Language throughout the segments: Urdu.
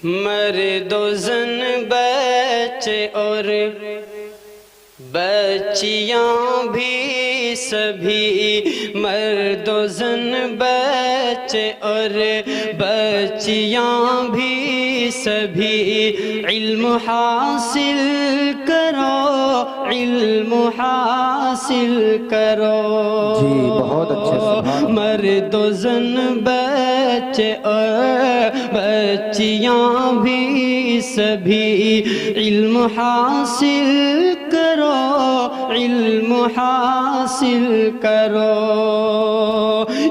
مرد و زن بچے اور بچیاں بھی سبھی، مرد و زن بچے اور بچیاں بھی سبھی، علم حاصل کرو، علم حاصل کرو۔ جی بہت اچھے، سبحان اللہ۔ مرد و زن بچے اور بچیاں بھی سبھی، علم حاصل کرو، علم حاصل کرو۔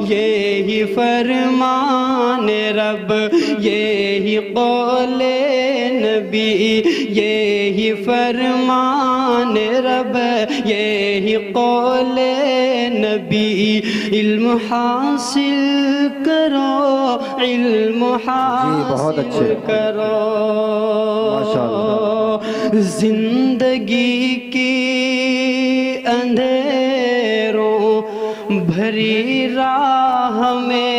یہی فرمان رب، یہی قول نبی، یہی فرمان رب، یہی قول نبی، علم حاصل کرو، علم حاصل کرو۔ زندگی کی اندھیروں بھری راہ میں،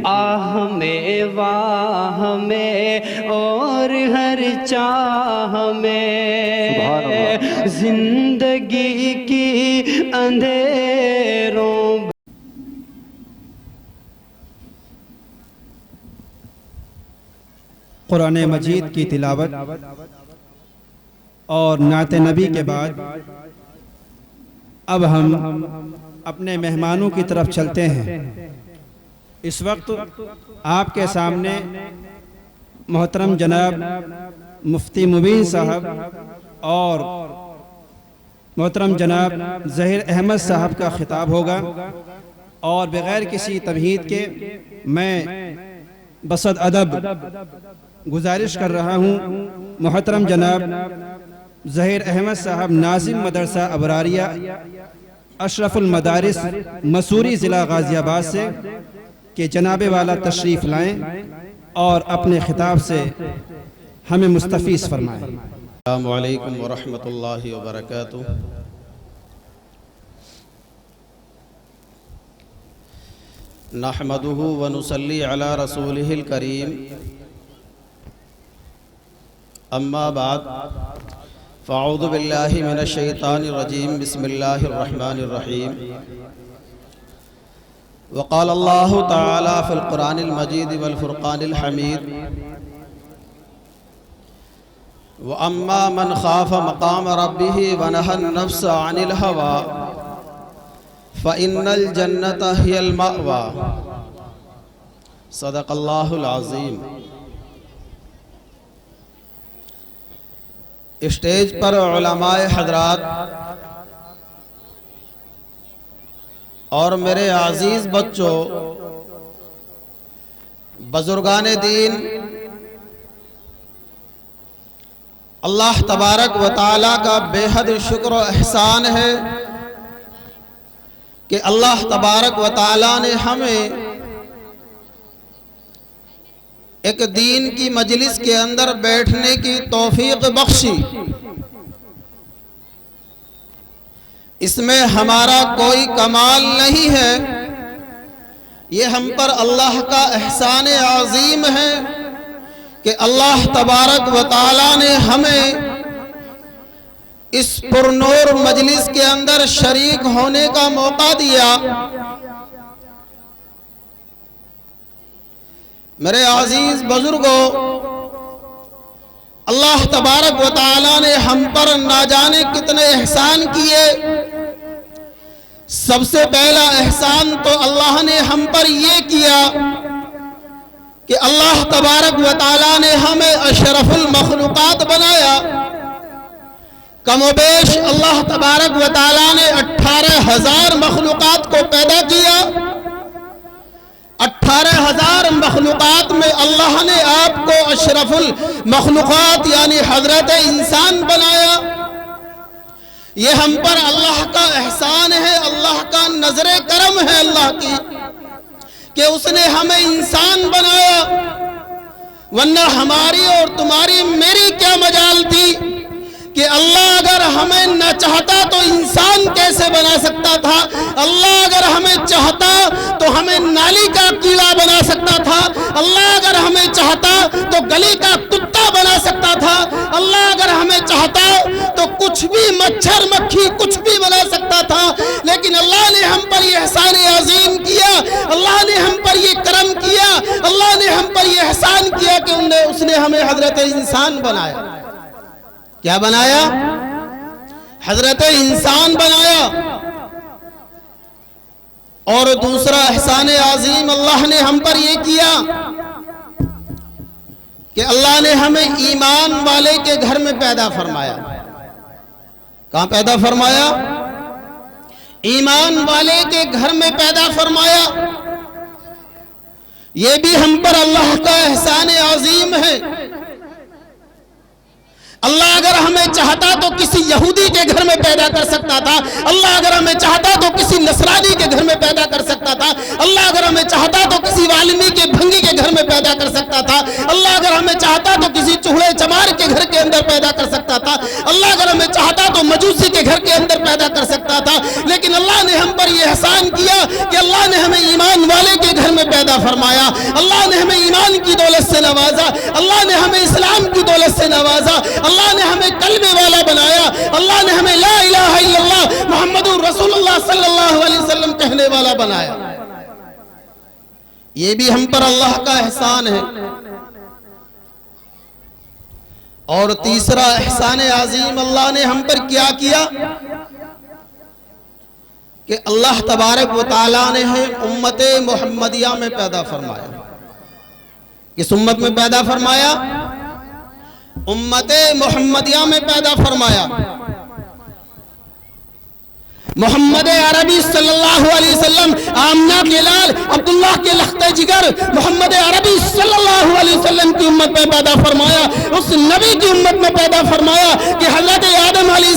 آہ میں واہ میں اور ہر چاہ میں، زندگی کی اندھیروں۔ قرآن مجید کی تلاوت اور نعت نبی کے بعد اب ہم اپنے مہمانوں کی طرف چلتے ہیں۔ اس وقت آپ کے سامنے محترم جناب مفتی مبین صاحب اور محترم جناب ظہیر احمد صاحب کا خطاب ہوگا، اور بغیر کسی تمہید کے میں بصد ادب گزارش کر رہا ہوں محترم جناب ظہیر احمد صاحب ناظم مدرسہ ابراریہ اشرف المدارس مسوری ضلع غازی آباد سے کہ جناب والا تشریف لائیں اور اپنے خطاب سے ہمیں مستفیض فرمائیں۔ السلام علیکم ورحمۃ اللہ وبرکاتہ۔ نحمدہ ونصلی علی رسولہ الکریم، اما بعد فاعوذ باللہ من الشیطان الرجیم، بسم اللہ الرحمن الرحیم۔ وقال اللہ تعالی فی القرآن المجید والفرقان الحمید، وَأَمَّا مَنْ خَافَ مَقَامَ رَبِّهِ وَنَهَى النَّفْسَ عَنِ الْهَوَىٰ فَإِنَّ الْجَنَّةَ هِيَ الْمَأْوَىٰ۔ صدق اللہ العظیم۔ اسٹیج پر علماء حضرات اور میرے عزیز بچوں، بزرگان دین، اللہ تبارک و تعالیٰ کا بے حد شکر و احسان ہے کہ اللہ تبارک و تعالیٰ نے ہمیں ایک دین کی مجلس کے اندر بیٹھنے کی توفیق بخشی۔ اس میں ہمارا کوئی کمال نہیں ہے، یہ ہم پر اللہ کا احسان عظیم ہے کہ اللہ تبارک و تعالیٰ نے ہمیں اس پرنور مجلس کے اندر شریک ہونے کا موقع دیا۔ میرے عزیز بزرگوں، اللہ تبارک و تعالیٰ نے ہم پر نہ جانے کتنے احسان کیے۔ سب سے پہلا احسان تو اللہ نے ہم پر یہ کیا کہ اللہ تبارک و تعالیٰ نے ہمیں اشرف المخلوقات بنایا۔ کم و بیش اللہ تبارک و تعالیٰ نے 18,000 مخلوقات کو پیدا کیا۔ 18,000 مخلوقات میں اللہ نے آپ کو اشرف المخلوقات یعنی حضرت انسان بنایا۔ یہ ہم پر اللہ کا احسان ہے، اللہ کا نظر کرم ہے اللہ کی کہ اس نے ہمیں انسان بنایا، ورنہ ہماری اور تمہاری میری کیا مجال تھی کہ اللہ اگر ہمیں نہ چاہتا تو انسان کیسے بنا سکتا تھا؟ اللہ اگر ہمیں چاہتا تو ہمیں نالی کا کیڑا بنا سکتا تھا، تو گلی کا کتا بنا سکتا تھا، اللہ اگر ہمیں چاہتا تو کچھ بھی مچھر مکھی کچھ بھی بنا سکتا تھا، لیکن اللہ نے ہم پر یہ احسان عظیم کیا، اللہ نے ہم پر یہ کرم کیا، اللہ نے ہم پر یہ احسان کیا کہ اس نے ہمیں حضرت انسان بنایا۔ کیا بنایا؟ حضرت انسان بنایا۔ اور دوسرا احسان عظیم اللہ نے ہم پر یہ کیا کہ اللہ نے ہمیں ایمان والے کے گھر میں پیدا فرمایا۔ کہاں پیدا فرمایا؟ ایمان والے کے گھر میں پیدا فرمایا۔ یہ بھی ہم پر اللہ کا احسان عظیم ہے۔ اللہ اگر ہمیں چاہتا تو کسی یہودی کے گھر میں پیدا کر سکتا تھا، اللہ اگر ہمیں چاہتا تو کسی نصرانی کے گھر میں پیدا کر سکتا تھا، اللہ اگر ہمیں چاہتا تو کسی والمی کے بھنگی کے گھر میں پیدا کر سکتا تھا، اللہ اگر ہمیں چاہتا تو کسی چوہے چمار کے گھر کے اندر پیدا کر سکتا تھا، اللہ اگر ہمیں چاہتا تو مجوسی کے گھر کے اندر پیدا کر سکتا تھا، لیکن اللہ نے ہم پر یہ احسان کیا کہ اللہ نے ہمیں ایمان والے کے گھر میں پیدا فرمایا، اللہ نے ہمیں ایمان کی دولت سے نوازا، اللہ نے ہمیں اسلام کی دولت سے نوازا، اللہ نے ہمیں کلمے والا بنایا، اللہ نے ہمیں لا الہ الا اللہ محمد رسول اللہ صلی اللہ علیہ وسلم کہنے والا بنایا۔ یہ بھی ہم پر اللہ کا احسان ہے۔ اور تیسرا احسان عظیم اللہ نے ہم پر کیا کیا کہ اللہ تبارک و تعالیٰ نے امت محمدیہ میں پیدا فرمایا۔ کس امت میں پیدا فرمایا؟ امت محمدیہ میں پیدا فرمایا۔ محمد عربی صلی اللہ علیہ وسلم آمنہ کے لال عبداللہ کے لخت جگر محمد عربی صلی اللہ علیہ وسلم کی امت میں پیدا فرمایا، اس نبی کی امت میں پیدا فرمایا کہ حضرت آدم علیہ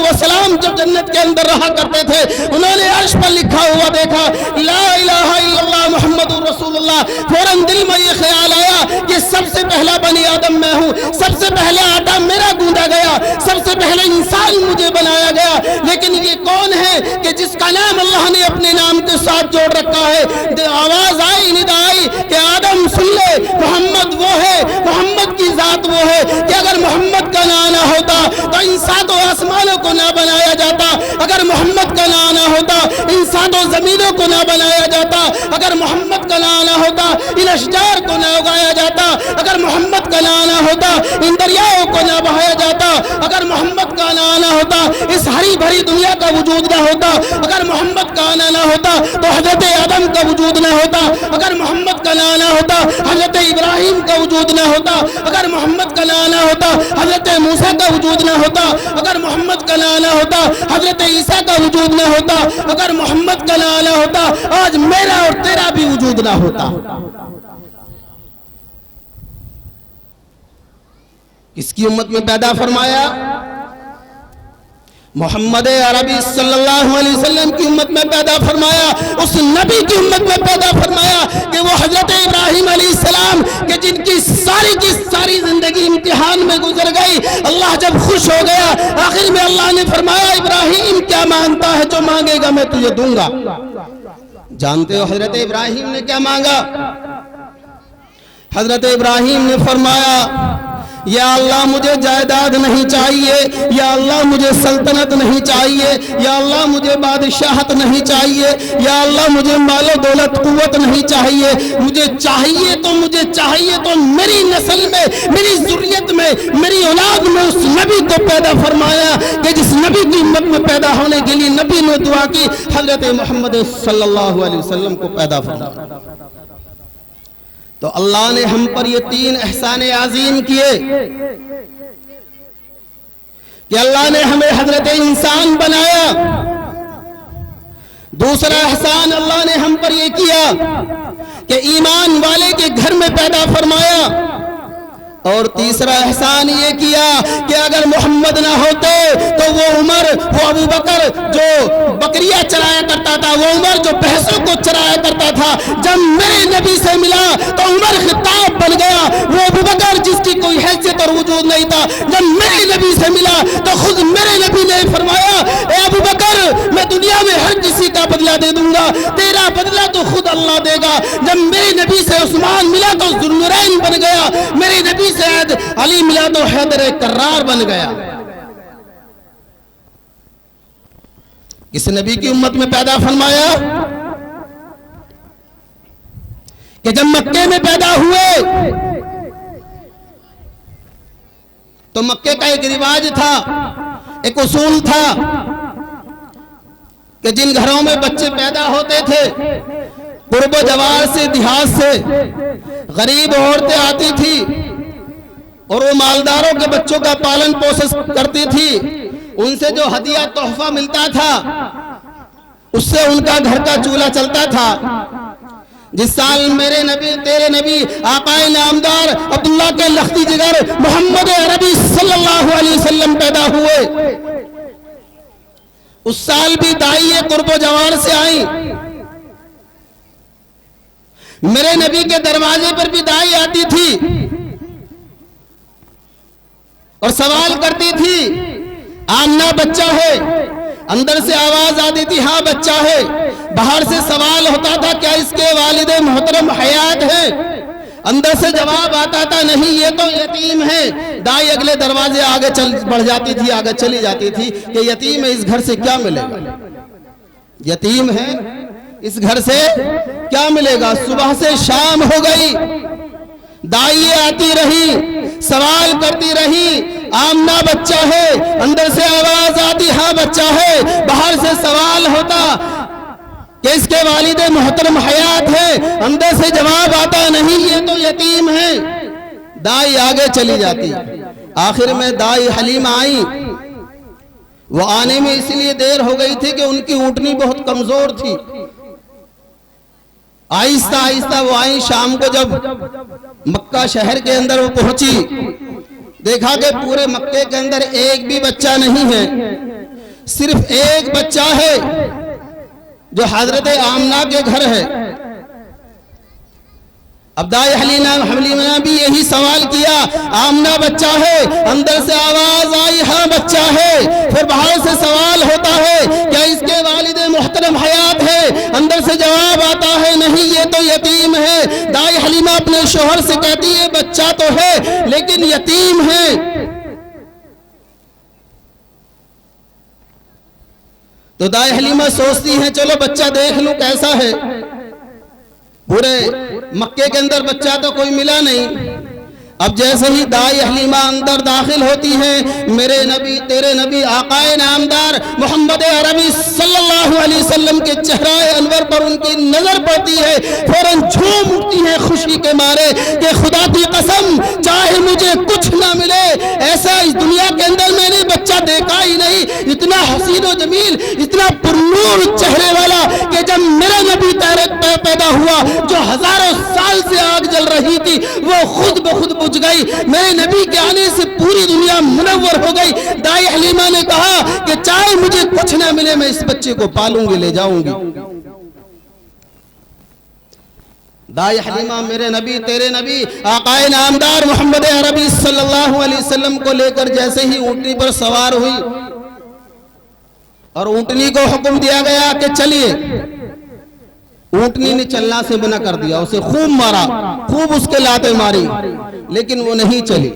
السلام جب جنت کے اندر رہا کرتے تھے، انہوں نے عرش پر لکھا ہوا دیکھا لا الہ الا اللہ محمد رسول اللہ، فوراً دل میں یہ خیال آیا کہ سب سے پہلا بنی آدم میں ہوں، سب سے پہلا آٹا میرا گوندا گیا، سب سے پہلے انسان مجھے بنایا گیا، لیکن یہ کون ہے کہ جس کا نام اللہ نے اپنے نام کے ساتھ جوڑ رکھا ہے؟ آواز آئی، ندا آئی کہ آدم سن لے، محمد وہ ہے، محمد کی ذات وہ ہے کہ اگر محمد کا نام نہ ہوتا تو انسان و آسمانوں کو نہ بنایا جاتا، اگر محمد کا نام نہ ہوتا انسان و زمینوں کو نہ بنایا جاتا، اگر محمد کا نام نہ ہوتا ان اشجار کو نہ اگایا جاتا، اگر محمد کا نام نہ ہوتا ان دریاؤں کو نہ بہایا جاتا، اگر محمد کا نام نہ ہوتا اس ہری بھری دنیا کا وجود نہ ہوتا، اگر محمد کا نام نہ ہوتا تو حضرت آدم کا وجود نہ ہوتا، اگر محمد کا نام نہ ہوتا حضرت ابراہیم کا وجود نہ ہوتا، اگر محمد کا نام نہ ہوتا حضرت موسیٰ کا وجود نہ ہوتا، اگر محمد کا نام نہ ہوتا حضرت عیسیٰ کا وجود نہ ہوتا، اگر محمد کا نام نہ ہوتا آج میرا اور تیرا بھی وجود نہ ہوتا۔ کس کی امت میں پیدا فرمایا؟ محمد عربی صلی اللہ علیہ وسلم کی امت میں پیدا فرمایا، اس نبی کی امت میں پیدا فرمایا کہ وہ حضرت ابراہیم علیہ السلام کہ جن کی ساری زندگی امتحان میں گزر گئی، اللہ جب خوش ہو گیا آخر میں اللہ نے فرمایا ابراہیم کیا مانگتا ہے؟ جو مانگے گا میں تجھے دوں گا۔ جانتے ہو حضرت ابراہیم نے کیا مانگا؟ حضرت ابراہیم نے فرمایا یا اللہ مجھے جائیداد نہیں چاہیے، یا اللہ مجھے سلطنت نہیں چاہیے، یا اللہ مجھے بادشاہت نہیں چاہیے، یا اللہ مجھے مال و دولت قوت نہیں چاہیے، مجھے چاہیے تو میری نسل میں، میری ذریت میں، میری اولاد میں اس نبی کو پیدا فرمایا کہ جس نبی کی امت میں پیدا ہونے کے لیے نبی نے دعا کی، حضرت محمد صلی اللہ علیہ وسلم کو پیدا فرمایا۔ تو اللہ نے ہم پر یہ تین احسان عظیم کیے کہ اللہ نے ہمیں حضرت انسان بنایا، دوسرا احسان اللہ نے ہم پر یہ کیا کہ ایمان والے کے گھر میں پیدا فرمایا، اور تیسرا احسان یہ کیا کہ اگر محمد نہ ہوتے تو وہ عمر، وہ ابو بکر جو بکریاں چرایا کرتا تھا، وہ عمر جو بھینسوں کو چرایا کرتا تھا، جب میرے نبی سے ملا تو عمر خطاب بن گیا، وہ ابو بکر جس کی کوئی حیثیت اور وجود نہیں تھا، جب میرے نبی سے ملا تو خود میرے نبی نے فرمایا اے ابو بکر میں دنیا میں ہر کسی کا بدلہ دے دوں گا، تیرا بدلہ تو خود اللہ دے گا۔ جب میرے نبی سے عثمان ملا تو ذوالنورین بن گیا، میرے نبی سے علی ملا تو حیدر کرار بن گیا۔ کس نبی کی امت میں پیدا فرمایا کہ جب مکے میں پیدا ہوئے تو مکے کا ایک رواج تھا، ایک اصول تھا کہ جن گھروں میں بچے پیدا ہوتے تھے قرب و جوار سے، دیہات سے غریب عورتیں آتی تھی اور وہ مالداروں کے بچوں کا پالن پوشن کرتی تھی، ان سے جو ہدیہ تحفہ ملتا تھا اس سے ان کا گھر کا چولہا چلتا تھا۔ جس سال میرے نبی تیرے نبی آقا نامدار عبداللہ کے لختی جگر محمد عربی صلی اللہ علیہ وسلم پیدا ہوئے، اس سال بھی دائی قرب و جوار سے آئیں۔ میرے نبی کے دروازے پر بھی دائی آتی تھی اور سوال کرتی تھی، آمنہ بچہ ہے؟ اندر سے آواز آتی تھی ہاں بچہ ہے۔ باہر سے سوال ہوتا تھا کیا اس کے والد محترم حیات ہیں؟ اندر سے جواب آتا تھا نہیں یہ تو یتیم ہے۔ دائی اگلے دروازے آگے بڑھ جاتی تھی، آگے چلی جاتی تھی کہ یتیم ہے اس گھر سے کیا ملے گا، یتیم ہے اس گھر سے کیا ملے گا۔ صبح سے شام ہو گئی، دائی آتی رہی، سوال کرتی رہی، آمنہ بچہ ہے؟ اندر سے آواز آتی ہاں بچہ ہے۔ باہر سے سوال ہوتا کہ اس کے والد محترم حیات ہے؟ اندر سے جواب آتا نہیں یہ تو یتیم ہے۔ دائی آگے چلی جاتی، آخر میں دائی حلیمہ آئی۔ وہ آنے میں اس لیے دیر ہو گئی تھی کہ ان کی اونٹنی بہت کمزور تھی۔ آہستہ آہستہ وہ آئیں، شام کو جب مکہ شہر کے اندر وہ پہنچی، دیکھا کہ پورے مکے کے اندر ایک بھی بچہ نہیں ہے، صرف ایک بچہ ہے جو حضرت آمنہ کے گھر ہے۔ اب دائی حلیمہ نے بھی یہی سوال کیا، آمنہ بچہ ہے؟ اندر سے آواز آئی ہاں بچہ ہے۔ پھر باہر سے سوال ہوتا ہے کیا اس کے والد محترم حیات ہے؟ اندر سے جواب آتا ہے نہیں یہ تو یتیم ہے۔ دائی حلیمہ اپنے شوہر سے کہتی ہے بچہ تو ہے لیکن یتیم ہے۔ تو دائی حلیمہ سوچتی ہیں چلو بچہ دیکھ لوں کیسا ہے۔ پورے مکے کے اندر بچہ تو کوئی ملا نہیں۔ اب جیسے ہی دائی حلیمہ اندر داخل ہوتی ہیں، میرے نبی تیرے نبی آقا نامدار محمد عربی صلی اللہ علیہ وسلم کے چہرہ انور پر ان کی نظر پڑتی ہے، فوراً جھوم اٹھتی ہیں خوشی کے مارے کہ خدا کی قسم چاہے مجھے کچھ نہ ملے، ایسا اس دنیا کے اندر میں نے بچہ دیکھا ہی نہیں، اتنا حسین و جمیل، اتنا پرنور چہرے والا کہ جب میرا نبی پیدا ہوا جو ہزاروں سال سے آگ جل رہی تھی وہ خود بخود بجھ گئی۔ میرے نبی کے آنے سے پوری دنیا منور ہو گئی۔ دائی حلیمہ نے کہا کہ چاہے مجھے کچھ نہ ملے میں اس بچے کو پالوں گی، لے جاؤں گی۔ دائی حلیمہ میرے نبی تیرے نبی آقا نامدار محمد عربی صلی اللہ علیہ وسلم کو لے کر جیسے ہی اونٹنی پر سوار ہوئی اور اونٹنی کو حکم دیا گیا کہ چلیے، اونٹنی نے چلنا سے منع کر دیا، اسے خوب مارا، خوب اس کے لاتے ماری، لیکن وہ نہیں چلی۔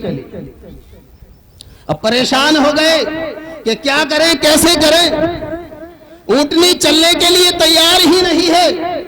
اب پریشان ہو گئے کہ کیا کریں کیسے کریں، اونٹنی چلنے کے لیے تیار ہی نہیں ہے۔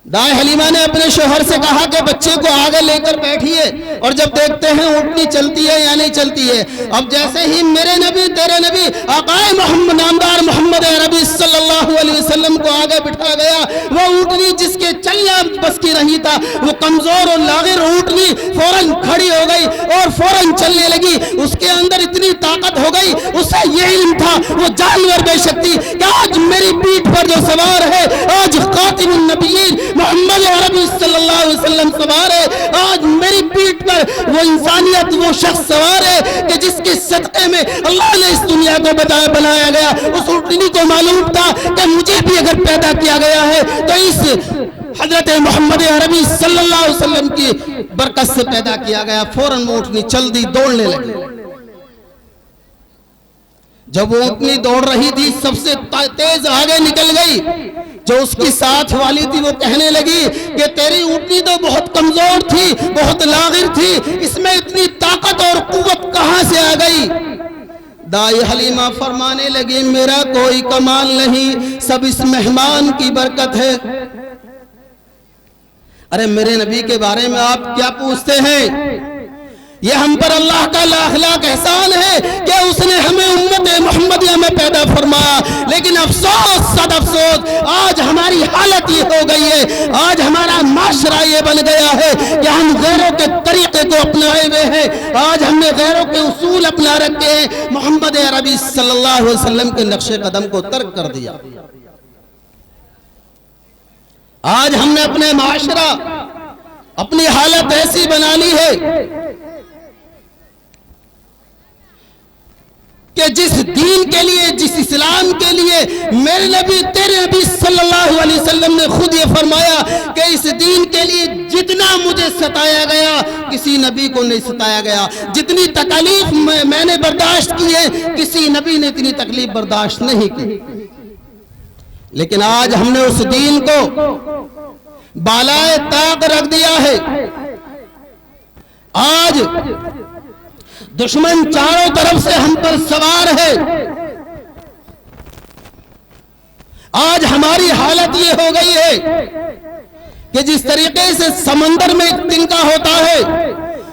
دائی حلیمہ نے اپنے شوہر سے کہا کہ بچے کو آگے لے کر بیٹھیے اور جب دیکھتے ہیں اونٹنی چلتی ہے یا نہیں چلتی ہے۔ اب جیسے ہی میرے نبی تیرے نبی آقا محمد نامدار محمد عربی صلی اللہ علیہ وسلم کو آگے بٹھا گیا، وہ اونٹنی جس کے چلنا بس کی نہیں تھا، وہ کمزور اور لاغر اونٹنی فوراً کھڑی ہو گئی اور فوراً چلنے لگی۔ اس کے اندر اتنی طاقت ہو گئی، اسے یہ علم تھا وہ جانور بے شکتی کہ آج میری پیٹھ پر جو سوار ہے، آج خاتم النبیین محمد عربی صلی اللہ علیہ وسلم سوار ہے، آج میری پیٹھ پر وہ انسانیت وہ شخص سوار ہے کہ جس کے صدقے میں اللہ نے اس دنیا کو بنایا گیا۔ اس اونٹنی کو معلوم تھا کہ مجھے بھی اگر پیدا کیا گیا ہے تو اس حضرت محمد عربی صلی اللہ علیہ وسلم کی برکت سے پیدا کیا گیا۔ فوراً اونٹنی چل دی، دوڑنے لگی۔ جب وہ اونٹنی دوڑ رہی تھی سب سے تیز آگے نکل گئی، جو اس کی ساتھ والی تھی وہ کہنے لگی کہ تیری اونٹنی تو بہت کمزور تھی، بہت لاغر تھی، اس میں اتنی طاقت اور قوت کہاں سے آ گئی؟ دائی حلیمہ فرمانے لگی میرا کوئی کمال نہیں، سب اس مہمان کی برکت ہے۔ ارے میرے نبی کے بارے میں آپ کیا پوچھتے ہیں؟ یہ ہم پر اللہ کا لاکھ لاکھ احسان ہے کہ اس نے ہمیں امت محمدیہ میں پیدا فرمایا، لیکن افسوس صد افسوس آج ہماری حالت یہ ہو گئی ہے، آج ہمارا معاشرہ یہ بن گیا ہے کہ ہم غیروں کے طریقے کو اپنائے ہوئے ہیں، آج ہم نے غیروں کے اصول اپنا رکھے ہیں، محمد عربی صلی اللہ علیہ وسلم کے نقش قدم کو ترک کر دیا۔ آج ہم نے اپنے معاشرہ اپنی حالت ایسی بنا لی ہے کہ جس دین کے لیے، جس اسلام کے لیے میرے نبی تیرے نبی صلی اللہ علیہ وسلم نے خود یہ فرمایا کہ اس دین کے لیے جتنا مجھے ستایا گیا کسی نبی کو نہیں ستایا گیا، جتنی تکلیف میں نے برداشت کی ہے کسی نبی نے اتنی تکلیف برداشت نہیں کی، لیکن آج ہم نے اس دین کو بالائے طاق رکھ دیا ہے۔ آج دشمن چاروں طرف سے ہم پر سوار ہے، آج ہماری حالت یہ ہو گئی ہے کہ جس طریقے سے سمندر میں ایک تنکا ہوتا ہے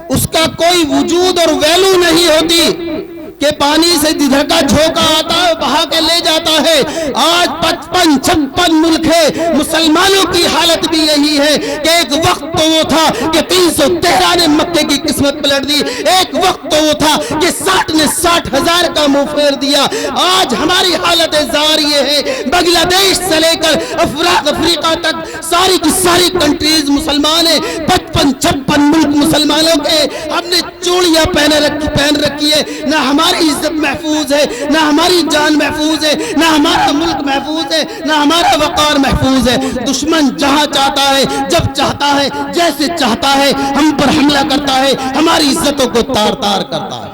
اس کا کوئی وجود اور ویلو نہیں ہوتی کہ پانی سے جدھر کا جھونکا آتا ہے بہا کے لے جاتا ہے، آج 55-56 ملک ہے، مسلمانوں کی حالت بھی یہی ہے کہ ایک وقت تو وہ تھا کہ 313 نے مکے کی قسمت پلٹ دی، ایک وقت تو وہ تھا کہ 60 نے 60,000 کا منہ پھیر دیا، آج ہماری حالت زار یہ ہے بنگلہ دیش سے لے کر افریقہ تک ساری کی ساری کنٹریز مسلمان ہیں، 55-56 ملک مسلمانوں کے، ہم نے چوڑیاں پہن رکھی ہے، نہ ہماری عزت محفوظ ہے، نہ ہماری جان محفوظ ہے، نہ ہمارا ملک محفوظ ہے، نہ ہمارا وقار محفوظ ہے۔ دشمن جہاں چاہتا ہے، جب چاہتا ہے، جیسے چاہتا ہے ہم پر حملہ کرتا ہے، ہماری عزتوں کو تار تار کرتا ہے۔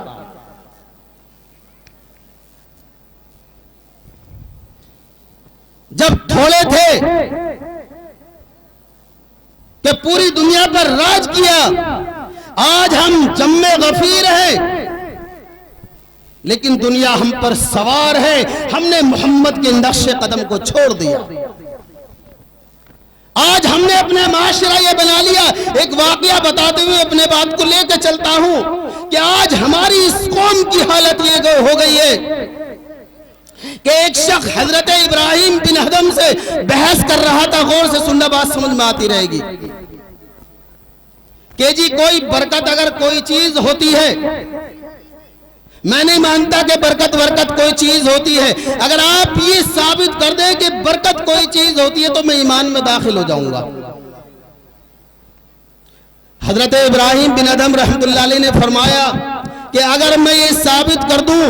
جب تھوڑے تھے کہ پوری دنیا پر راج کیا، آج ہم جمع غفیر ہیں لیکن دنیا ہم پر سوار ہے، ہم نے محمد کے نقش قدم کو چھوڑ دیا۔ آج ہم نے اپنے معاشرہ یہ بنا لیا، ایک واقعہ بتاتے ہوئے اپنے بات کو لے کے چلتا ہوں کہ آج ہماری اس قوم کی حالت یہ ہو گئی ہے کہ ایک شخص حضرت ابراہیم بن ادھم سے بحث کر رہا تھا، غور سے سننا بات سمجھ میں آتی رہے گی کہ جی کوئی برکت اگر کوئی چیز ہوتی ہے، میں نہیں مانتا کہ برکت کوئی چیز ہوتی ہے، اگر آپ یہ ثابت کر دیں کہ برکت کوئی چیز ہوتی ہے تو میں ایمان میں داخل ہو جاؤں گا۔ حضرت ابراہیم بن ادھم رحمت اللہ علیہ نے فرمایا کہ اگر میں یہ ثابت کر دوں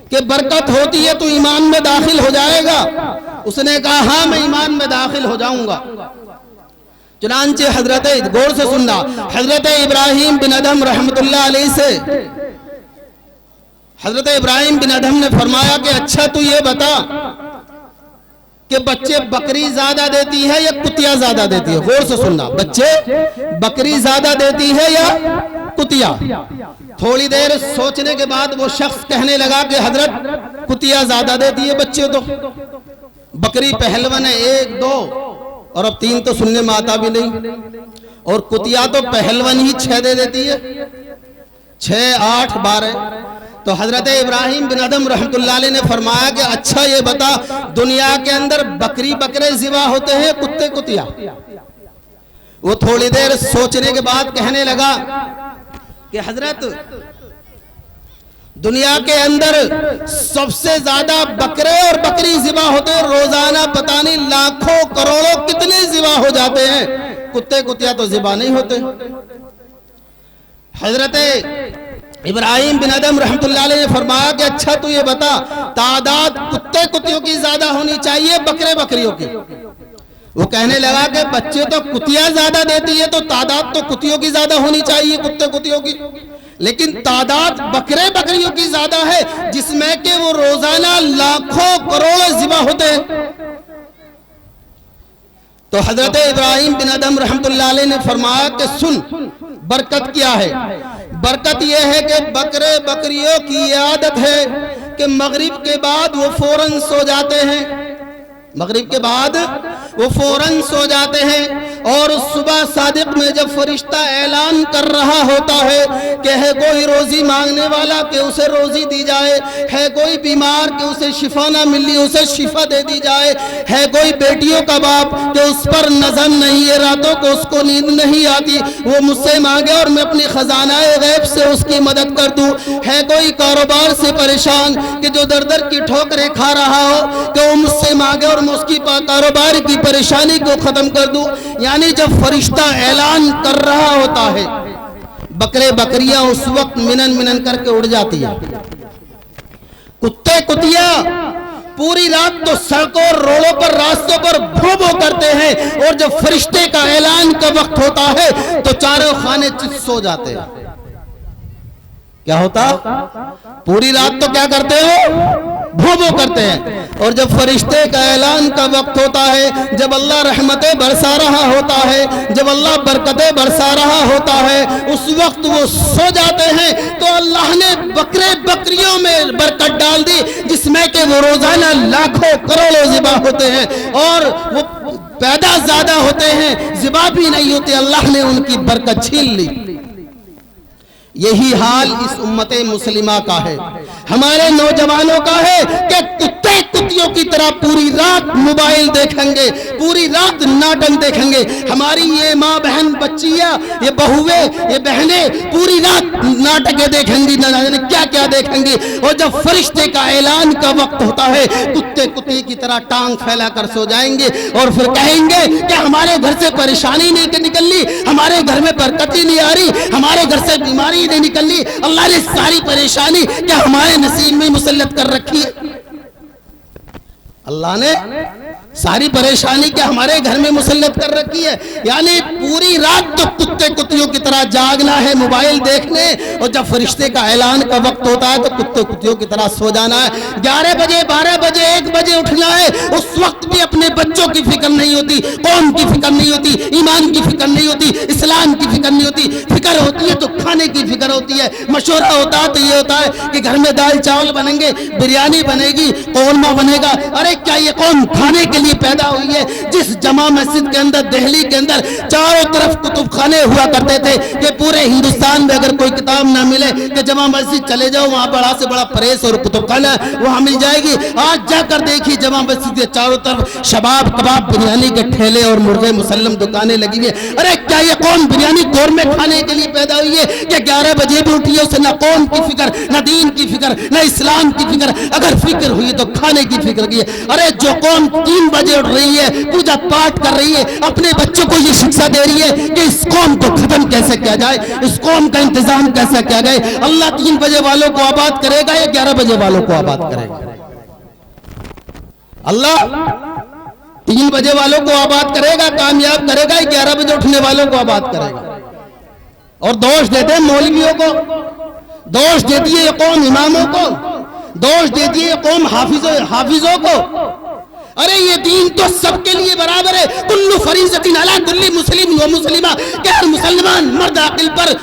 کہ برکت ہوتی ہے تو ایمان میں داخل ہو جائے گا؟ اس نے کہا ہاں میں ایمان میں داخل ہو جاؤں گا۔ چنانچہ غور سے سننا، حضرت ابراہیم بن ادھم رحمت اللہ علیہ سے حضرت ابراہیم بن ادھم نے فرمایا کہ اچھا تو یہ بتا کہ بچے بکری زیادہ دیتی ہے یا کتیا زیادہ دیتی ہے؟ غور سے سننا، بچے بکری زیادہ دیتی ہے یا کتیا؟ تھوڑی دیر سوچنے کے بعد وہ شخص کہنے لگا کہ حضرت کتیا زیادہ دیتی ہے بچے، تو بکری پہلون ہے 1 2 اور اب 3 تو سننے میں آتا بھی نہیں، اور کتیا تو پہلون ہی 6 دے دیتی ہے، 6 8 12۔ تو حضرت ابراہیم بن ادھم رحمت اللہ علیہ نے فرمایا کہ اچھا یہ بتا دنیا کے اندر بکرے ذبح ہوتے ہیں کتے کتیا؟ وہ تھوڑی دیر سوچنے کے بعد کہنے لگا کہ حضرت دنیا کے اندر سب سے زیادہ بکرے اور بکری ذبح ہوتے ہیں، روزانہ پتہ نہیں لاکھوں کروڑوں کتنے ذبح ہو جاتے ہیں، کتے کتیا تو ذبح نہیں ہوتے۔ حضرت ابراہیم بن ادھم رحمت اللہ علیہ نے فرمایا کہ اچھا تو یہ بتا تعداد کتے کتیوں کی زیادہ ہونی چاہیے بکرے بکریوں کی؟ وہ کہنے لگا کہ بچے تو کتیا زیادہ دیتی ہے تو تعداد تو کتیوں کی زیادہ ہونی چاہیے کتے کتیوں کی۔ لیکن تعداد بکرے بکریوں کی زیادہ ہے جس میں کہ وہ روزانہ لاکھوں کروڑوں ذبح ہوتے ہیں۔ تو حضرت ابراہیم بن ادہم رحمت اللہ علیہ نے فرمایا کہ سن، برکت کیا ہے؟ برکت یہ ہے کہ بکرے بکریوں کی یہ عادت ہے کہ مغرب کے بعد وہ فوراً سو جاتے ہیں، مغرب کے بعد وہ فوراً سو جاتے ہیں، اور صبح صادق میں جب فرشتہ اعلان کر رہا ہوتا ہے کہ ہے کوئی روزی مانگنے والا کہ اسے روزی دی جائے، ہے کوئی بیمار کہ اسے شفا نہ ملی اسے شفا دے دی جائے، ہے کوئی بیٹیوں کا باپ کہ اس پر نظر نہیں ہے، راتوں کو اس کو نیند نہیں آتی، وہ مجھ سے مانگے اور میں اپنی خزانہ غیب سے اس کی مدد کر دوں، ہے کوئی کاروبار سے پریشان کہ جو در در کی ٹھوکریں کھا رہا ہو کہ وہ مجھ سے مانگے اور میں اس کی کاروبار کی پریشانی کو ختم کر دوں۔ یعنی جب فرشتہ اعلان کر رہا ہوتا ہے بکرے بکریاں اس وقت منن منن کر کے اڑ جاتی ہیں، کتے کتیا پوری رات تو سڑکوں اور روڈوں پر راستوں پر بھو بھو کرتے ہیں، اور جب فرشتے کا اعلان کا وقت ہوتا ہے تو چاروں خانے چت سو جاتے ہیں۔ کیا ہوتا؟ پوری رات تو کیا کرتے ہو؟ بھو بھو کرتے ہیں، اور جب فرشتے کا اعلان کا وقت ہوتا ہے، جب اللہ رحمتیں برسا رہا ہوتا ہے، جب اللہ برکتیں برسا رہا ہوتا ہے، اس وقت وہ سو جاتے ہیں، تو اللہ نے بکرے بکریوں میں برکت ڈال دی جس میں کہ وہ روزانہ لاکھوں کروڑوں ذبح ہوتے ہیں، اور وہ پیدا زیادہ ہوتے ہیں، ذبح بھی نہیں ہوتے، اللہ نے ان کی برکت چھین لی۔ یہی حال اس امت مسلمہ کا ہے، ہمارے نوجوانوں کا ہے کہ کتے کتیوں کی طرح پوری رات موبائل دیکھیں گے، پوری رات ناٹک دیکھیں گے۔ ہماری یہ ماں بہن بچیاں، یہ بہویں، یہ بہنیں پوری رات ناٹکیں دیکھیں گی، نہ جانے کیا کیا دیکھیں گی، اور جب فرشتے کا اعلان کا وقت ہوتا ہے کتے کتی کی طرح ٹانگ پھیلا کر سو جائیں گے، اور پھر کہیں گے کہ ہمارے گھر سے پریشانی نہیں نکلی، ہمارے گھر میں برکت ہی نہیں آ رہی، ہمارے گھر سے بیماری نہیں نکلی، اللہ نے ساری پریشانی کیا ہمارے نصیب میں مسلط کر رکھی ہے؟ اللہ نے ساری پریشانی کیا ہمارے گھر میں مسلط کر رکھی ہے؟ یعنی پوری رات تو کتے کتیوں کی طرح جاگنا ہے موبائل دیکھنے، اور جب فرشتے کا اعلان کا وقت ہوتا ہے تو کتے کتیوں کی طرح سو جانا ہے۔ 11 بجے 12 بجے 1 بجے اٹھنا ہے، اس وقت بھی اپنے بچوں کی فکر نہیں ہوتی، قوم کی فکر نہیں ہوتی، ایمان کی فکر نہیں ہوتی، اسلام کی فکر نہیں ہوتی۔ فکر ہوتی ہے تو کھانے کی فکر ہوتی ہے، مشورہ ہوتا ہے تو یہ ہوتا ہے کہ گھر میں دال چاول بنیں گے، بریانی بنے گی، قورمہ بنے گا۔ ارے کیا یہ قوم کھانے کے لیے پیدا ہوئی ہے؟ جس جامع مسجد کے اندر دہلی کے اندر چاروں طرف کتب خانے ہوا کرتے تھے کہ پورے ہندوستان میں اگر کوئی کتاب نہ ملے کہ جامع مسجد چلے جاؤ، وہاں بڑا سے بڑا پریس اور کتب خانہ وہاں مل جائے گی۔ آج جا کر دیکھیے جامع مسجد کے چاروں طرف شباب کباب بریانی کے ٹھیلے اور مرغے مسلم دکانیں لگی ہوئی ہیں۔ ارے کیا یہ قوم بریانی قورمے کھانے کے لیے پیدا ہوئی ہے کہ 11 بجے بھی اٹھی ہے؟ اسے نہ قوم کی فکر، نہ دین کی فکر، نہ اسلام کی فکر، اگر فکر ہوئی تو کھانے کی فکر کی ہے۔ ارے جو قوم 3 بجے اٹھ رہی ہے، پوجا پاٹ کر رہی ہے، اپنے بچوں کو یہ شکشا دے رہی ہے کہ اس قوم کو ختم کیسے کیا جائے، اس قوم کا انتظام کیسے کیا جائے، اللہ 3 بجے والوں کو آباد کرے گا یا 11 بجے والوں کو آباد کرے گا؟ اللہ 3 بجے والوں کو آباد کرے گا، کامیاب کرے گا، 11 بجے اٹھنے والوں کو آباد کرے گا؟ اور دوش دیتے ہیں مولویوں کو، دوش دیتی ہے یہ قوم اماموں کو، دوش دیتی ہے یہ قوم حافظوں کو۔ ارے یہ دین تو سب کے لیے برابر ہے، کل فریضۃ علی کل مسلم و مسلمہ، کہ ہر مسلمان مرد عاقل پر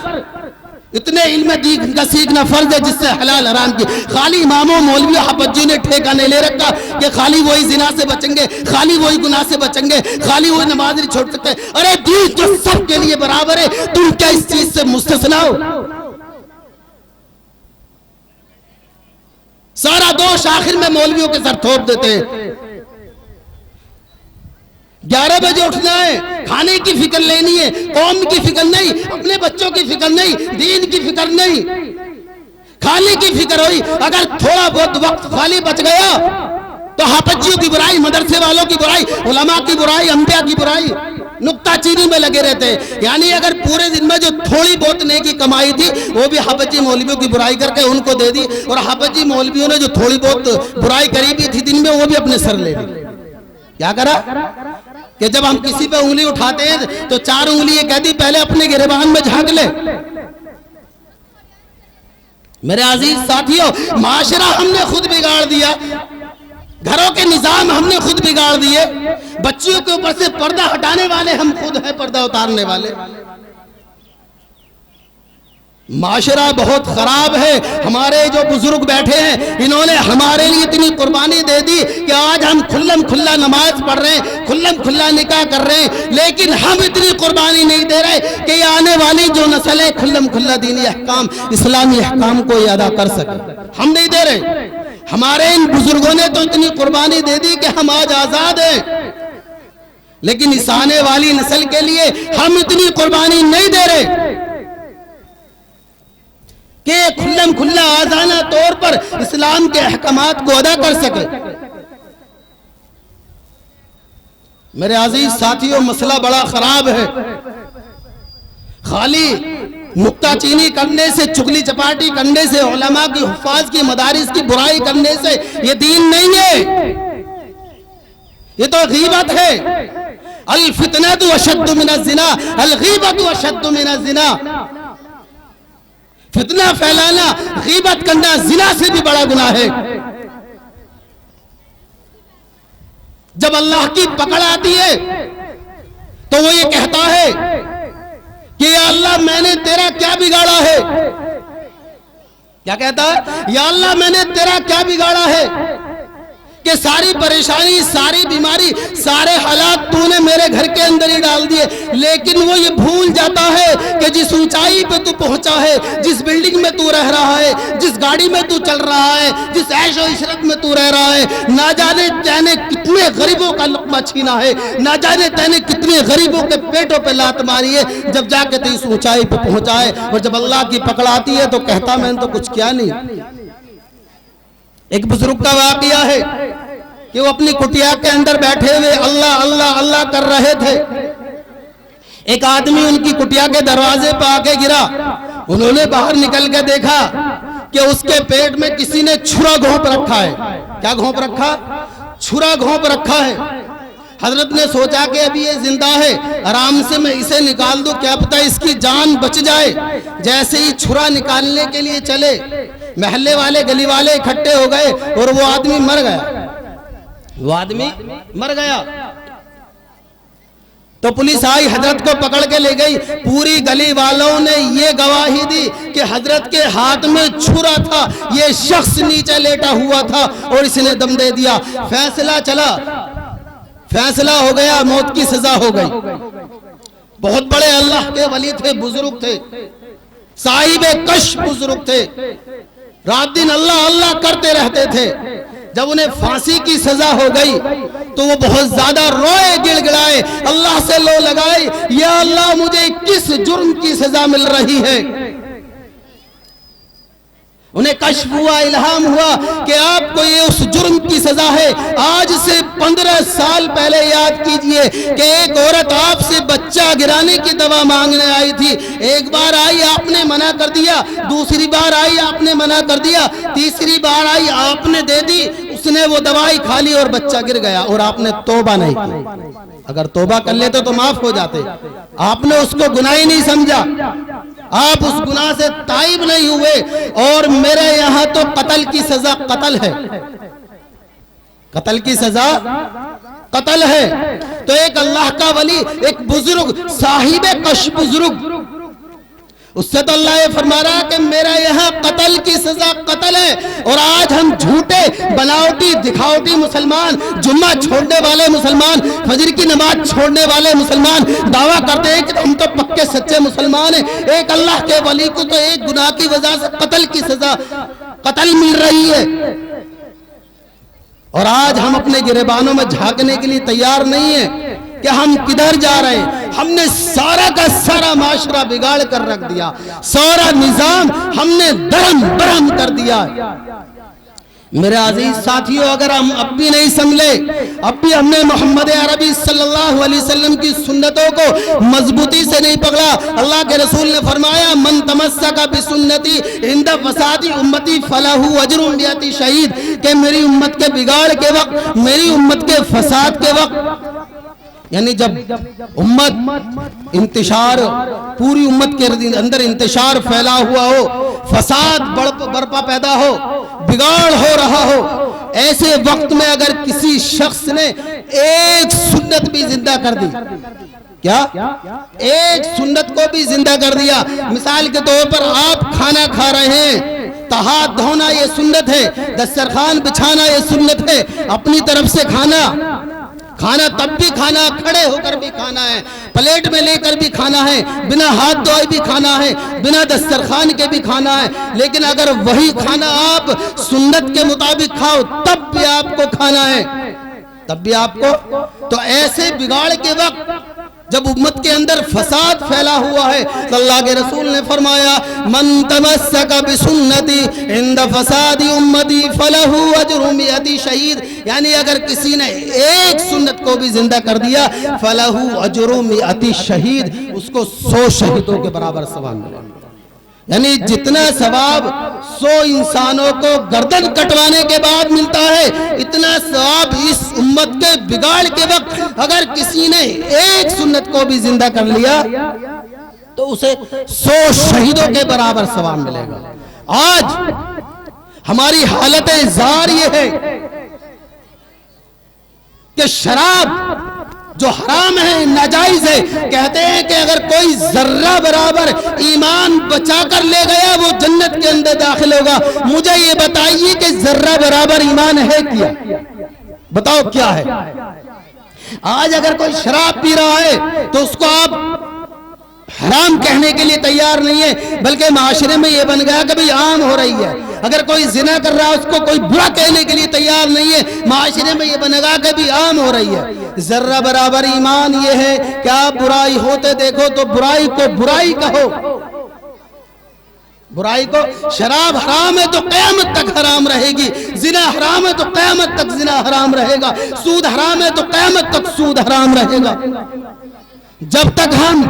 اتنے علم دین کا سیکھنا فرض ہے جس سے حلال حرام کی۔ خالی اماموں مولویوں حفظیوں نے ٹھیکہ نہیں لے رکھا کہ خالی وہی زنا سے بچیں گے، خالی وہی گناہ سے بچیں گے، خالی وہی نماز نہیں چھوڑ سکتے۔ ارے دین تو سب کے لیے برابر ہے، تم کیا اس چیز سے مستثنا ہو؟ سارا دوش آخر میں مولویوں کے سر تھوپ دیتے ہیں۔ 11 بجے اٹھنا ہے، کھانے کی فکر لینی ہے، قوم کی فکر نہیں، اپنے بچوں کی فکر نہیں، دین کی فکر نہیں، کھانے کی فکر ہوئی۔ اگر تھوڑا بہت وقت خالی بچ گیا تو حافظیوں کی برائی، مدرسے والوں کی برائی، علماء کی برائی، انبیاء کی برائی، نکتہ چینی میں لگے رہتے ہیں۔ یعنی اگر پورے دن میں جو تھوڑی بہت نیکی کمائی تھی وہ بھی حافظی مولویوں کی برائی کر کے ان کو دے دی، اور حافظی مولویوں نے جو تھوڑی بہت برائی کری بھی تھی دن میں وہ بھی اپنے سر لے دی۔ کیا کرا کہ جب ہم کسی پہ انگلی اٹھاتے ہیں تو 4 انگلی یہ کہتی پہلے اپنے گریبان میں جھانک لے، میرے عزیز ساتھیوں، معاشرہ ہم نے خود بگاڑ دیا، گھروں کے نظام ہم نے خود بگاڑ دیے، بچیوں کے اوپر سے پردہ ہٹانے والے ہم خود ہیں، پردہ اتارنے والے۔ معاشرہ بہت خراب ہے۔ ہمارے جو بزرگ بیٹھے ہیں انہوں نے ہمارے لیے اتنی قربانی دے دی کہ آج ہم کھلم کھلا نماز پڑھ رہے ہیں، کھلم کھلا نکاح کر رہے ہیں، لیکن ہم اتنی قربانی نہیں دے رہے کہ یہ آنے والی جو نسل ہے کھلم کھلا دینی احکام، اسلامی احکام کو ادا کر سکے۔ ہم نہیں دے رہے۔ ہمارے ان بزرگوں نے تو اتنی قربانی دے دی کہ ہم آج آزاد ہیں، لیکن اس آنے والی نسل کے لیے ہم اتنی قربانی نہیں دے رہے کہ کھلم کھلا آزادانہ طور پر اسلام کے احکامات کو ادا کر سکے۔ میرے عزیز ساتھیوں، مسئلہ بڑا خراب ہے۔ خالی نکتہ چینی کرنے سے، چگلی چپاٹی کرنے سے، علماء کی، حفاظ کی، مدارس کی برائی کرنے سے یہ دین نہیں ہے، یہ تو غیبت ہے۔ الفتنۃ اشد من الزنا، الغیبۃ اشد من الزنا۔ فتنہ پھیلانا، غیبت کرنا زنا سے بھی بڑا گناہ ہے۔ جب اللہ کی پکڑ آتی ہے تو وہ یہ کہتا ہے کہ یا اللہ میں نے تیرا کیا بگاڑا ہے؟ کیا کہتا ہے؟ یا اللہ میں نے تیرا کیا بگاڑا ہے کہ ساری پریشانی، ساری بیماری، سارے حالات تو نے میرے گھر کے اندر ہی ڈال دیے۔ لیکن وہ یہ بھول جاتا ہے کہ جس اونچائی پہ تو پہنچا ہے، جس بلڈنگ میں تو رہ رہا ہے، جس گاڑی میں تو چل رہا ہے، جس عیش و عشرت میں تو رہ رہا ہے، نہ جانے تینے کتنے غریبوں کا لقمہ چھینا ہے، نہ جانے تینے کتنے غریبوں کے پیٹوں پہ لات ماری ہے، جب جا کے تو اس اونچائی پہ پہنچا ہے۔ اور جب اللہ کی پکڑ آتی ہے تو کہتا میں نے تو کچھ کیا نہیں۔ ایک بزرگ کا واقعہ ہے کہ وہ اپنی کٹیا کے اندر بیٹھے ہوئے اللہ اللہ اللہ کر رہے تھے۔ ایک آدمی ان کی کٹیا کے دروازے پہ آ کے گرا۔ انہوں نے باہر نکل کے دیکھا کہ اس کے پیٹ میں کسی نے چھرا گھونپ رکھا ہے۔ کیا گھونپ رکھا؟ چھرا گھونپ رکھا ہے۔ حضرت نے سوچا کہ ابھی یہ زندہ ہے، آرام سے میں اسے نکال دوں، کیا پتہ اس کی جان بچ جائے۔ جیسے ہی چھرا نکالنے کے لیے چلے، محلے والے، گلی والے اکٹھے ہو گئے اور وہ آدمی مر گیا۔ وہ آدمی مر گیا تو پولیس آئی، حضرت کو پکڑ کے لے گئی۔ پوری گلی والوں نے یہ گواہی دی کہ حضرت کے ہاتھ میں چھرا تھا، یہ شخص نیچے لیٹا ہوا تھا اور اس نے دم دے دیا۔ فیصلہ چلا، فیصلہ ہو گیا، موت کی سزا ہو گئی۔ بہت بڑے اللہ کے ولی تھے، بزرگ تھے، صاحب کشف بزرگ تھے، رات دن اللہ اللہ کرتے رہتے تھے۔ جب انہیں پھانسی کی سزا ہو گئی تو وہ بہت زیادہ روئے، گڑ گڑائے، اللہ سے لو لگائے، یا اللہ مجھے کس جرم کی سزا مل رہی ہے؟ انہیں کشف ہوا، الہام ہوا کہ آپ کو یہ اس جرم کی سزا ہے۔ آج سے 15 سال پہلے یاد کیجئے کہ ایک عورت آپ سے بچہ گرانے کی دوا مانگنے آئی تھی۔ ایک بار آئی، آپ نے منع کر دیا، دوسری بار آئی، آپ نے منع کر دیا، تیسری بار آئی، آپ نے دے دی، اس نے وہ دوائی کھا لی اور بچہ گر گیا، اور آپ نے توبہ نہیں کی۔ اگر توبہ کر لیتے تو معاف ہو جاتے، آپ نے اس کو گناہ ہی نہیں سمجھا، آپ اس گناہ سے تائب نہیں ہوئے۔ اور میرے یہاں تو قتل کی سزا قتل ہے، قتل کی سزا قتل ہے۔ تو ایک اللہ کا ولی، ایک بزرگ، صاحب کشف بزرگ، اس سے تو اللہ یہ فرما رہا ہے کہ میرا یہاں قتل کی سزا قتل ہے۔ اور آج ہم جھوٹے، بناوٹی، دکھاوٹی مسلمان، جمعہ چھوڑنے والے مسلمان، فجر کی نماز چھوڑنے والے مسلمان دعویٰ کرتے ہیں کہ ہم تو پکے سچے مسلمان ہیں۔ ایک اللہ کے ولی کو تو ایک گناہ کی وجہ سے قتل کی سزا قتل مل رہی ہے، اور آج ہم اپنے گریبانوں میں جھانکنے کے لیے تیار نہیں ہیں کہ ہم کدھر جا رہے ہیں۔ ہم نے سارا کا سارا معاشرہ بگاڑ کر رکھ دیا، سارا نظام ہم نے درہم برہم کر دیا۔ میرے عزیز ساتھیوں، اگر ہم اب بھی نہیں سمجھے، اب بھی ہم نے محمد عربی صلی اللہ علیہ وسلم کی سنتوں کو مضبوطی سے نہیں پکڑا۔ اللہ کے رسول نے فرمایا، من تمسک بسنتی عند فساد امتی فلہ اجر بیت شہید، کہ میری امت کے بگاڑ کے وقت، میری امت کے فساد کے وقت یعنی جب امت انتشار پوری امت کے اندر انتشار پھیلا ہوا ہو، فساد برپا پیدا ہو، بگاڑ ہو رہا ہو، ایسے وقت میں اگر کسی شخص نے ایک سنت بھی زندہ کر دی، کیا ایک سنت کو بھی زندہ کر دیا، مثال کے طور پر آپ کھانا کھا رہے ہیں، ہاتھ دھونا یہ سنت ہے، دسترخوان بچھانا یہ سنت ہے، اپنی طرف سے کھانا تب بھی کھانا، کھڑے ہو کر بھی کھانا ہے، پلیٹ میں لے کر بھی کھانا ہے، بنا ہاتھ دھوئے بھی کھانا ہے، بنا دسترخوان کے بھی کھانا ہے، لیکن اگر وہی کھانا آپ سنت کے مطابق کھاؤ تب بھی آپ کو کھانا ہے، تب بھی آپ کو۔ تو ایسے بگاڑ کے وقت جب امت کے اندر فساد پھیلا ہوا ہے تو اللہ کے رسول نے فرمایا من تمسک بسنتی عند فساد امتی فلہ اجر 100 شہید، یعنی اگر کسی نے ایک سنت کو بھی زندہ کر دیا فلہ اجر 100 شہید، اس کو 100 شہیدوں کے برابر ثواب ملے گا۔ یعنی جتنا ثواب 100 انسانوں کو گردن کٹوانے کے بعد ملتا ہے، اتنا ثواب اس امت کے بگاڑ کے وقت اگر کسی نے ایک سنت کو بھی زندہ کر لیا تو اسے 100 شہیدوں کے برابر ثواب ملے گا۔ آج ہماری حالت زار یہ ہے کہ شراب جو حرام ہے، ناجائز ہے، کہتے ہیں کہ اگر کوئی ذرہ برابر ایمان بچا کر لے گیا وہ جنت کے اندر داخل ہوگا۔ مجھے یہ بتائیے کہ ذرہ برابر ایمان ہے کیا؟ بتاؤ کیا ہے؟ آج اگر کوئی شراب پی رہا ہے تو اس کو آپ حرام کہنے کے لیے تیار نہیں ہے، بلکہ معاشرے میں یہ بن گیا کہ بھئی عام ہو رہی ہے۔ اگر کوئی زنا کر رہا ہے اس کو کوئی برا کہنے کے لیے تیار نہیں ہے، معاشرے میں یہ بنے گا کہ بھی عام ہو رہی ہے۔ ذرہ برابر ایمان یہ ہے کہ آپ برائی ہوتے دیکھو تو برائی کو برائی کہو، برائی کو۔ شراب حرام ہے تو قیامت تک حرام رہے گی، زنا حرام ہے تو قیامت تک زنا حرام رہے گا، سود حرام ہے تو قیامت تک سود حرام رہے گا۔ جب تک ہم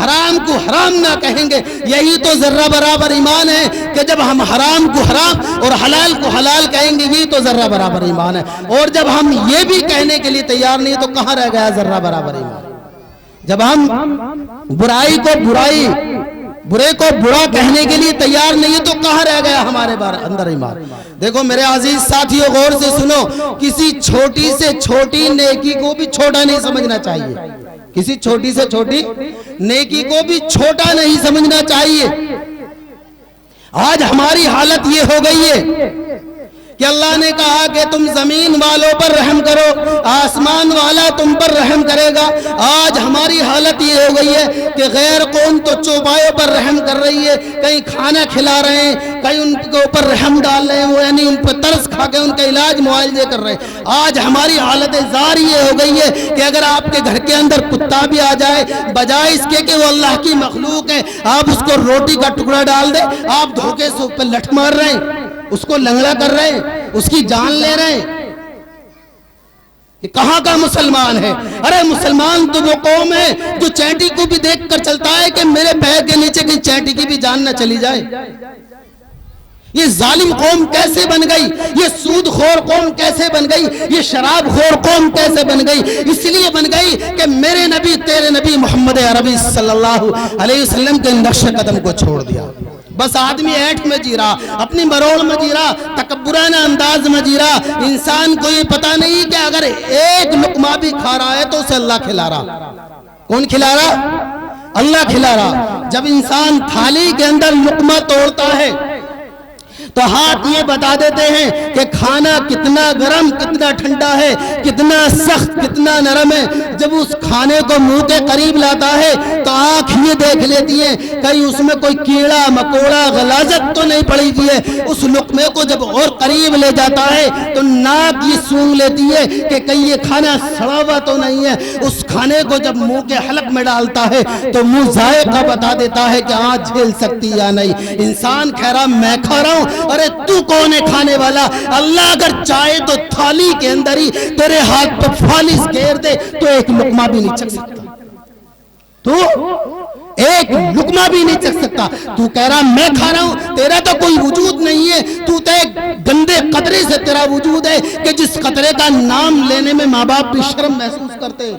حرام کو حرام نہ کہیں گے، یہی تو ذرہ برابر ایمان ہے کہ جب ہم حرام کو حرام اور حلال کو حلال کہیں گے، یہی تو ذرہ برابر ایمان ہے۔ اور جب ہم یہ بھی کہنے کے لیے تیار نہیں تو کہاں رہ گیا ذرہ برابر ایمان؟ جب ہم برائی کو برائی، برے کو برا کہنے کے لیے تیار نہیں تو کہاں رہ گیا ہمارے اندر ایمان؟ دیکھو میرے عزیز ساتھیوں، غور سے سنو، کسی چھوٹی سے چھوٹی نیکی کو بھی چھوٹا نہیں سمجھنا چاہیے، کسی چھوٹی سے چھوٹی نیکی کو بھی چھوٹا نہیں سمجھنا چاہیے۔ آج ہماری حالت یہ ہو گئی ہے کہ اللہ نے کہا کہ تم زمین والوں پر رحم کرو، آسمان والا تم پر رحم کرے گا۔ آج ہماری حالت یہ ہو گئی ہے کہ غیر قوم تو چوپایوں پر رحم کر رہی ہے، کہیں کھانا کھلا رہے ہیں، کہیں ان کے اوپر رحم ڈال رہے ہیں، یعنی ان پر ترس کھا کے ان کا علاج معالجے کر رہے ہیں۔ آج ہماری حالت زار یہ ہو گئی ہے کہ اگر آپ کے گھر کے اندر کتا بھی آ جائے، بجائے اس کے کہ وہ اللہ کی مخلوق ہے، آپ اس کو روٹی کا ٹکڑا ڈال دیں، آپ دھوکے سے اس پر لٹ مار رہے ہیں، اس کو لنگڑا کر رہے ہیں، اس کی جان لے رہے ہیں۔ یہ کہاں کا مسلمان ہے؟ ارے مسلمان تو وہ قوم ہے جو چینٹی کو بھی دیکھ کر چلتا ہے کہ میرے پیر کے نیچے کی چینٹی کی بھی جان نہ چلی جائے۔ یہ ظالم قوم کیسے بن گئی؟ یہ سود خور قوم کیسے بن گئی؟ یہ شراب خور قوم کیسے بن گئی؟ اس لیے بن گئی کہ میرے نبی تیرے نبی محمد عربی صلی اللہ علیہ وسلم کے نقش قدم کو چھوڑ دیا۔ بس آدمی ایٹھ میں جی رہا، اپنی مروڑ میں جی رہا، تکبرانہ انداز میں جی رہا۔ انسان کو یہ پتا نہیں کہ اگر ایک لقمہ بھی کھا رہا ہے تو اسے اللہ کھلا رہا۔ کون کھلا رہا؟ اللہ کھلا رہا۔ جب انسان تھالی کے اندر لقمہ توڑتا ہے تو ہاتھ یہ بتا دیتے ہیں کہ کھانا کتنا گرم، کتنا ٹھنڈا ہے، کتنا سخت، کتنا نرم ہے۔ جب اس کھانے کو منہ کے قریب لاتا ہے تو آنکھ یہ دیکھ لیتی ہے کہیں اس میں کوئی کیڑا مکوڑا غلاظت تو نہیں پڑی ہوئی ہے۔ اس لقمے کو جب اور قریب لے جاتا ہے تو ناک یہ سونگ لیتی ہے کہ کہیں یہ کھانا سڑا ہوا تو نہیں ہے۔ اس کھانے کو جب منہ کے حلق میں ڈالتا ہے تو منہ ذائقہ بتا دیتا ہے کہ آج جھیل سکتی یا نہیں۔ انسان کہہ رہا میں کھا رہا ہوں، ارے تو کون ہے کھانے والا؟ اللہ اگر چاہے تو تھالی کے اندر ہی تیرے ہاتھ پر فالس گھیر دے تو ایک لقمہ بھی نہیں چکھ سکتا، تو ایک لقمہ بھی نہیں چکھ سکتا۔ تو کہہ رہا میں کھا رہا ہوں، تیرا تو کوئی وجود نہیں ہے، تو ایک گندے قطرے سے تیرا وجود ہے کہ جس قطرے کا نام لینے میں ماں باپ بھی شرم محسوس کرتے ہیں۔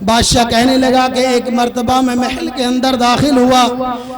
بادشاہ کہنے لگا کہ ایک مرتبہ میں محل کے اندر داخل ہوا،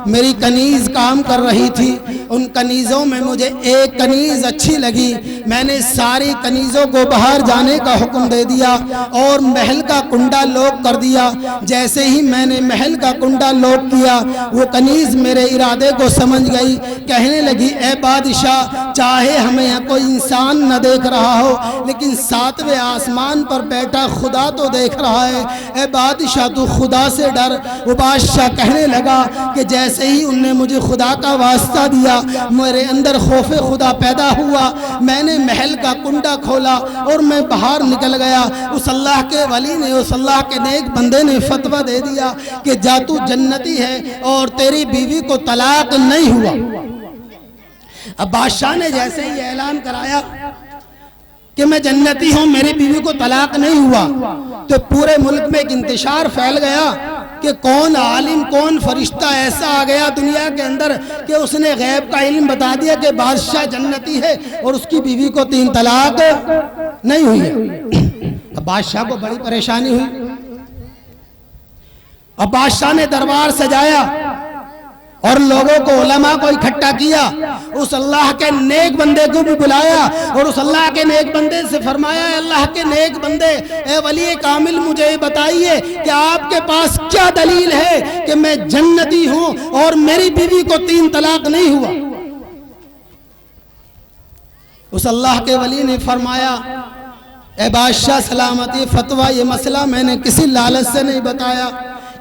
میری کنیز کام کر رہی تھی، ان کنیزوں میں مجھے ایک کنیز اچھی لگی، میں نے ساری کنیزوں کو باہر جانے کا حکم دے دیا اور محل کا کنڈا لوک کر دیا۔ جیسے ہی میں نے محل کا کنڈا لوک کیا، وہ کنیز میرے ارادے کو سمجھ گئی، کہنے لگی اے بادشاہ، چاہے ہمیں کوئی انسان نہ دیکھ رہا ہو لیکن ساتویں آسمان پر بیٹھا خدا تو دیکھ رہا ہے، اے بادشاہ تو خدا سے ڈر۔ وہ بادشاہ کہنے لگا کہ جیسے ہی ان نے مجھے خدا کا واسطہ دیا، میرے اندر خوف خدا پیدا ہوا، میں نے محل کا کنڈا کھولا اور میں باہر نکل گیا۔ اس اللہ کے ولی نے، اس اللہ کے نیک بندے نے فتویٰ دے دیا کہ جا تو جنتی ہے اور تیری بیوی کو طلاق نہیں ہوا۔ اب بادشاہ نے جیسے ہی اعلان کرایا کہ میں جنتی ہوں، میری بیوی کو طلاق نہیں ہوا، تو پورے ملک میں ایک انتشار پھیل گیا کہ کون عالم، کون فرشتہ ایسا آ گیا دنیا کے اندر کہ اس نے غیب کا علم بتا دیا کہ بادشاہ جنتی ہے اور اس کی بیوی کو 3 طلاق نہیں ہوئی ہے۔ اب بادشاہ کو بڑی پریشانی ہوئی۔ اب بادشاہ نے دربار سجایا اور لوگوں کو، علماء کو اکٹھا کیا، اس اللہ کے نیک بندے کو بھی بلایا اور اس اللہ کے نیک بندے سے فرمایا اے اللہ کے نیک بندے، اے ولی کامل، مجھے بتائیے کہ آپ کے پاس کیا دلیل ہے کہ میں جنتی ہوں اور میری بیوی کو 3 طلاق نہیں ہوا۔ اس اللہ کے ولی نے فرمایا اے بادشاہ سلامتی، فتویٰ یہ مسئلہ میں نے کسی لالچ سے نہیں بتایا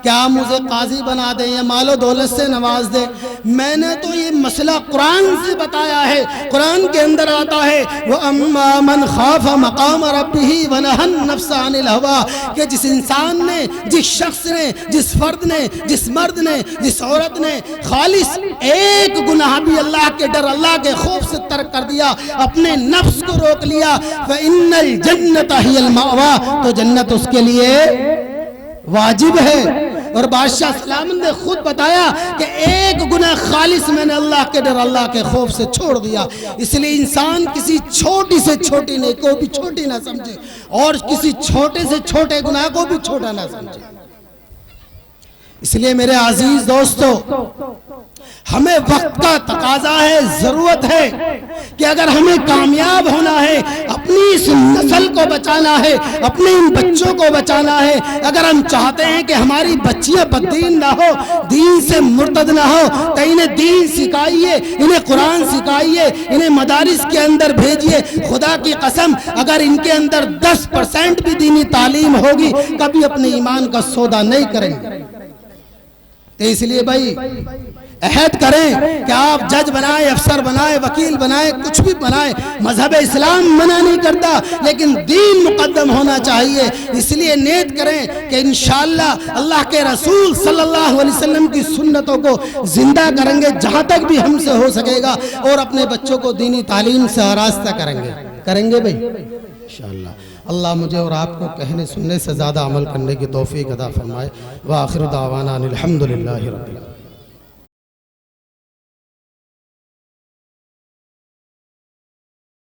کہ آپ مجھے قاضی بنا دیں یا مال و دولت سے نواز دیں، میں نے تو یہ مسئلہ قرآن سے بتایا ہے۔ قرآن کے اندر آتا ہے وَأَمَّا مَنْ خَافَ مَقَامَ رَبِّهِ وَنَهَى النَّفْسَ عَنِ الْهَوَىٰ، کہ جس انسان نے، جس شخص نے، جس فرد نے، جس مرد نے، جس عورت نے خالص ایک گناہ بھی اللہ کے ڈر، اللہ کے خوف سے ترک کر دیا، اپنے نفس کو روک لیا، فَإِنَّ الْجَنَّةَ هِيَ الْمَأْوَىٰ، تو جنت اس کے لیے واجب ہے۔ اور بادشاہ سلامت نے خود بتایا کہ ایک گناہ خالص میں نے اللہ کے ڈر، اللہ کے خوف سے چھوڑ دیا۔ اس لیے انسان کسی چھوٹی سے چھوٹی نیکی کو بھی چھوٹی نہ سمجھے اور کسی چھوٹے سے چھوٹے گناہ کو بھی چھوٹا نہ سمجھے۔ اس لیے میرے عزیز دوستو، ہمیں وقت کا تقاضا ہے، ضرورت ہے کہ اگر ہمیں کامیاب ہونا ہے، اپنی اس نسل کو بچانا ہے، اپنے ان بچوں کو بچانا ہے، اگر ہم چاہتے ہیں کہ ہماری بچیاں بددین نہ ہو، دین سے مرتد نہ ہو، تو انہیں دین سکھائیے، انہیں قرآن سکھائیے، انہیں مدارس کے اندر بھیجیے۔ خدا کی قسم اگر ان کے اندر 10% بھی دینی تعلیم ہوگی، کبھی اپنے ایمان کا سودا نہیں کریں گے۔ تو اس لیے بھائی عہد کریں کہ آپ جج بنائیں، افسر بنائیں، وکیل بنائیں، کچھ بھی بنائیں، مذہب اسلام منع نہیں کرتا، لیکن دین مقدم ہونا چاہیے۔ اس لیے نیت کریں کہ انشاءاللہ اللہ کے رسول صلی اللہ علیہ وسلم کی سنتوں کو زندہ کریں گے جہاں تک بھی ہم سے ہو سکے گا، اور اپنے بچوں کو دینی تعلیم سے آراستہ کریں گے بھائی انشاءاللہ۔ اللہ مجھے اور آپ کو کہنے سننے سے زیادہ عمل کرنے کی توفیق عطا فرمائے۔ وآخر دعوانا الحمدللہ رب العالمین۔